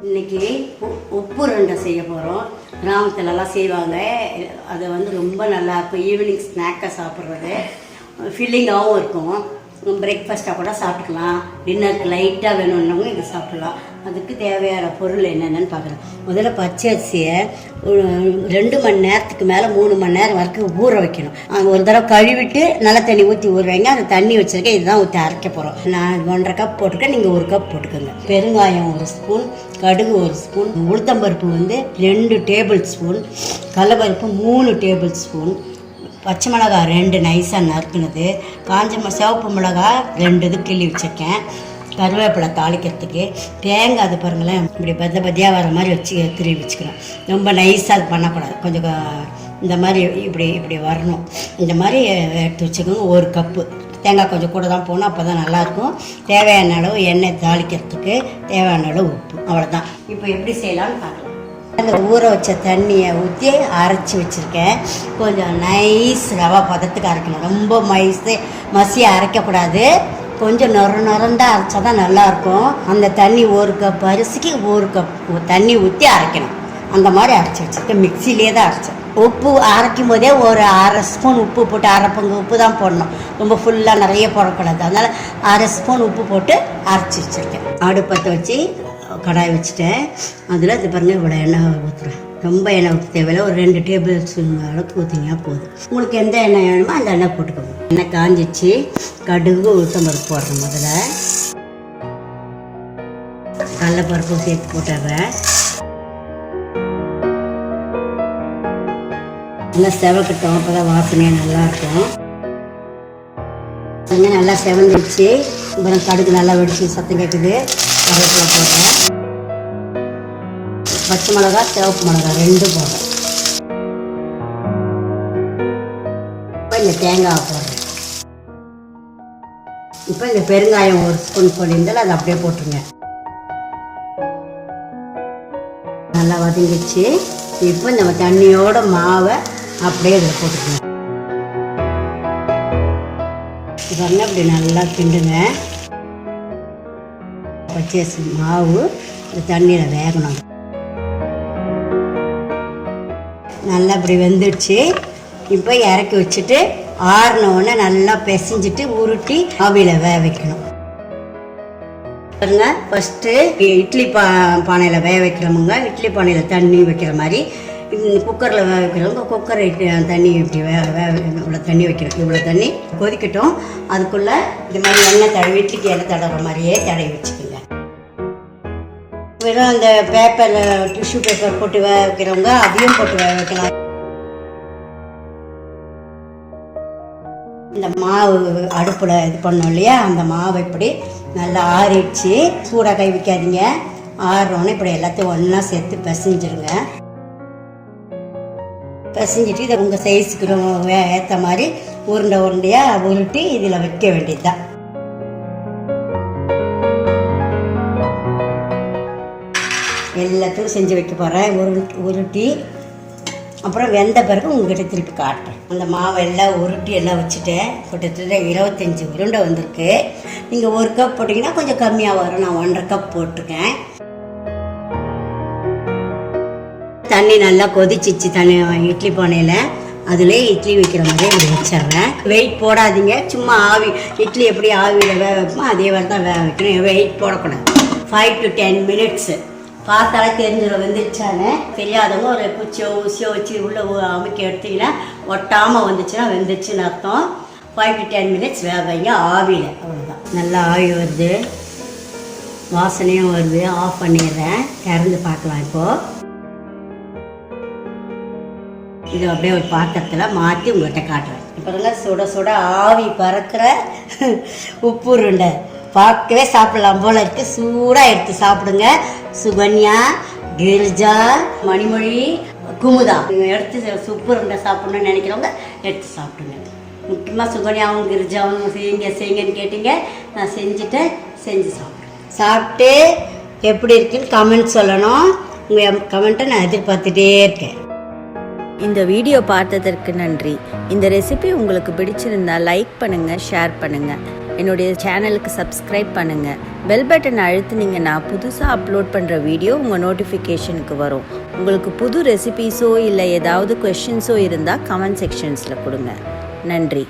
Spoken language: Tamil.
இன்றைக்கி உப்பு உருண்டை செய்ய போகிறோம். கிராமத்துலலாம் செய்வாங்க. அது வந்து ரொம்ப நல்லாயிருக்கும். ஈவினிங் ஸ்நாக்காக சாப்பிட்றது ஃபில்லிங்காகவும் இருக்கும். பிரேக்ஃபாஸ்ட்டாக கூட சாப்பிட்டுக்கலாம். டின்னருக்கு லைட்டாக வேணும்னவங்க இது சாப்பிட்லாம். அதுக்கு தேவையான பொருள் என்னென்னு பார்க்குறேன். முதல்ல பச்சை அரிசியை 2 மணி நேரத்துக்கு மேலே 3 மணி நேரம் வரைக்கும் ஊற வைக்கணும். ஒரு தடவை கழுவிட்டு நல்ல தண்ணி ஊற்றி ஊற வைங்க. அந்த தண்ணி வச்சுருக்கேன், இதுதான் ஊற்றி அரைக்க போகிறோம். நான் 1.5 கப் போட்டிருக்கேன், நீங்கள் 1 கப் போட்டுக்கோங்க. பெருங்காயம் 1 ஸ்பூன், கடுகு 1 ஸ்பூன், உளுத்தம்பருப்பு வந்து 2 டேபிள் ஸ்பூன், கடலைப்பருப்பு 3 டேபிள் ஸ்பூன், பச்சை மிளகா 2 நைஸாக நறுக்குனது, காஞ்ச சிவப்பு மிளகா 2 இது கிள்ளி வச்சுருக்கேன், கருவேப்பிலை தாளிக்கிறதுக்கு, தேங்காய் அது பாருங்களேன் இப்படி பதியாக வர மாதிரி திருவி வச்சுக்கிறோம். ரொம்ப நைஸாக அது பண்ணக்கூடாது, கொஞ்சம் இந்த மாதிரி இப்படி வரணும். இந்த மாதிரி எடுத்து வச்சுக்கோங்க. 1 கப்பு தேங்காய் கொஞ்சம் கூட தான் போகணும், அப்போ தான் நல்லாயிருக்கும். தேவையான அளவு எண்ணெய் தாளிக்கிறதுக்கு, தேவையான அளவு உப்பு, அவ்வளோதான். இப்போ எப்படி செய்யலாம்னு பார்க்கலாம். அந்த ஊற வச்ச தண்ணியை ஊற்றி அரைச்சி வச்சுருக்கேன். கொஞ்சம் நைஸ் ரவா பதத்துக்கு அரைக்கணும். ரொம்ப மசியாக அரைக்கக்கூடாது. கொஞ்சம் நொரண்டாக அரைச்சா தான் நல்லாயிருக்கும். அந்த தண்ணி 1 கப் அரிசிக்கு 1 கப் தண்ணி ஊற்றி அரைக்கணும். அந்த மாதிரி அரைச்சி வச்சுருக்கேன். மிக்சிலே தான் அரைச்சேன். உப்பு அரைக்கும் போதே ஒரு 1/2 ஸ்பூன் உப்பு போட்டு, 1/2 பங்கு உப்பு தான் போடணும். ரொம்ப ஃபுல்லாக நிறைய போடக்கூடாது. அதனால் 1/2 ஸ்பூன் உப்பு போட்டு அரைச்சி வச்சுருக்கேன். அடுப்பத்தை வச்சு கடாய் வச்சுட்டேன். அதில் இது பாருங்கள் இவ்வளோ எண்ணெய் ஊற்றுறேன். ரொம்ப எண்ணெய் ஊற்ற தேவையில்லை. ஒரு 2 டேபிள் ஸ்பூன் அளவுக்கு ஊற்றிங்கன்னா போதும். உங்களுக்கு எந்த எண்ணெய் வேணுமோ அந்த எண்ணெய் போட்டுக்கோங்க. எண்ணெய் காஞ்சிச்சு. கடுகு உளுத்தம்பருப்பு போடுறேன். முதல்ல கடலைப்பருப்பும் சேர்த்து போட்டுடுறேன். நல்லா செவக்கட்டும், அப்போ தான் வாசனையாக நல்லாயிருக்கும். நல்லா செவந்துடுச்சு. அப்புறம் கடுகு நல்லா வெடிச்சு சத்தம் கேட்குது. கருவேப்பிலை போடுறேன். பச்சை மிளகா சிவப்பு மிளகா 2 போடுறேன். இப்போ இந்த தேங்காய் போடுறேன். இப்போ இந்த பெருங்காயம் 1 ஸ்பூன் போட்டிருந்தாலும் அதை அப்படியே போட்டுருங்க. நல்லா வதங்கிடுச்சு. இப்போ நம்ம தண்ணியோட மாவை அப்படியே இதில் போட்டுக்கணும். இதெல்லாம் இப்படி நல்லா கிண்டுங்க. பச்சரிசி மாவு இந்த தண்ணியில் வேகணும். நல்லா இப்படி வெந்துடுச்சு. இப்போ இறக்கி வச்சுட்டு ஆறினோடனே நல்லா பிசைஞ்சிட்டு உருட்டி ஆவியில் வேக வைக்கணும். பாருங்க, ஃபஸ்ட்டு இட்லி பானையில் வேக வைக்கிறவங்க இட்லி பானையில் தண்ணி வைக்கிற மாதிரி, குக்கரில் வேக வைக்கிறவங்க குக்கர் தண்ணி இப்படி இவ்வளோ தண்ணி வைக்கணும். இவ்வளோ தண்ணி கொதிக்கட்டும். அதுக்குள்ளே இது மாதிரி எண்ணெய் தடவி இட்லிக்கு எண்ணெய் தடவுற மாதிரியே தடவி வச்சுக்கோங்க. வெறும் அந்த பேப்பரில் டிஷ்யூ பேப்பர் போட்டு வேக வைக்கிறவங்க அதையும் போட்டு வேக வைக்கலாம். இந்த மாவு அடுப்பில் இது பண்ணோம் இல்லையா, அந்த மாவு இப்படி நல்லா ஆறிடுச்சு. சூடாக கை வைக்காதீங்க. ஆறுறோன்னு இப்படி எல்லாத்தையும் ஒன்றா சேர்த்து பிசைஞ்சிருங்க. பிசைஞ்சிட்டு இதை உங்கள் சைஸுக்கு ஏற்ற மாதிரி உருண்டையாக உருட்டி இதில் வைக்க வேண்டியது தான். எல்லாத்தையும் செஞ்சு வைக்க போகிறேன். உருட்டி அப்புறம் வெந்த பிறகு உங்கள்கிட்ட திருப்பி காட்டுறேன். அந்த மாவை எல்லாம் உருட்டி எல்லாம் வச்சுட்டேன். கிட்டத்தட்ட 25 உருண்டை வந்திருக்கு. நீங்கள் 1 கப் போட்டிங்கன்னா கொஞ்சம் கம்மியாக வரும். நான் 1.5 கப் போட்டிருக்கேன். தண்ணி நல்லா கொதிச்சிச்சு. தண்ணி இட்லி பானையில் அதிலே இட்லி வைக்கிற மாதிரியே இப்படி வச்சிட்றேன். வெயிட் போடாதீங்க. சும்மா ஆவி இட்லி எப்படி ஆவியில் வேக வைப்போமோ அதே மாதிரி தான் வேக வைக்கணும். வெயிட் போடக்கூடாது. 5 to 10 minutes பார்த்தாலே தெரிஞ்சிடும் வெந்துருச்சானே. தெரியாதவங்க ஒரு குச்சியோ ஊசியோ வச்சு உள்ளே அமுக்கி எடுத்திங்கன்னா ஒட்டாமல் வந்துச்சுன்னா வெந்துருச்சுன்னு அர்த்தம். 5 to 10 minutes வேக வைங்க ஆவியில். அவ்வளோதான். நல்லா ஆவி வருது, வாசனையும் வருது. ஆஃப் பண்ணிடுறேன். திறந்து பார்க்கலாம். இப்போது இது அப்படியே ஒரு பாத்திரத்தில் மாற்றி உங்கள்கிட்ட காட்டுறேன். இப்போ சுட சுட ஆவி பறக்கிற உப்பு உருண்டை பார்க்கவே சாப்பிடலாம் போல இருக்கு. சூடாக எடுத்து சாப்பிடுங்க. சுகன்யா, கிரிஜா, மணிமொழி, குமுதா எடுத்து உப்பு உருண்டை சாப்பிடணும்னு நினைக்கிறவங்க எடுத்து சாப்பிடுங்க. முக்கியமாக சுகன்யாவும் கிரிஜாவும் செய்யுங்கன்னு கேட்டீங்க. நான் செஞ்சுட்டேன். செஞ்சு சாப்பிட்டு எப்படி இருக்குன்னு கமெண்ட் சொல்லணும். உங்கள் கமெண்ட்டை நான் எதிர்பார்த்துட்டே இருக்கேன். இந்த வீடியோ பார்த்ததற்கு நன்றி. இந்த ரெசிபி உங்களுக்கு பிடிச்சிருந்தா லைக் பண்ணுங்கள், ஷேர் பண்ணுங்கள். என்னுடைய சேனலுக்கு சப்ஸ்கிரைப் பண்ணுங்கள். பெல் பட்டன் அழுத்துனீங்கன்னா புதுசாக அப்லோட் பண்ணுற வீடியோ உங்கள் நோட்டிஃபிகேஷனுக்கு வரும். உங்களுக்கு புது ரெசிபீஸோ இல்லை ஏதாவது கொஷின்ஸோ இருந்தால் கமெண்ட் செக்ஷன்ஸில் கொடுங்க. நன்றி.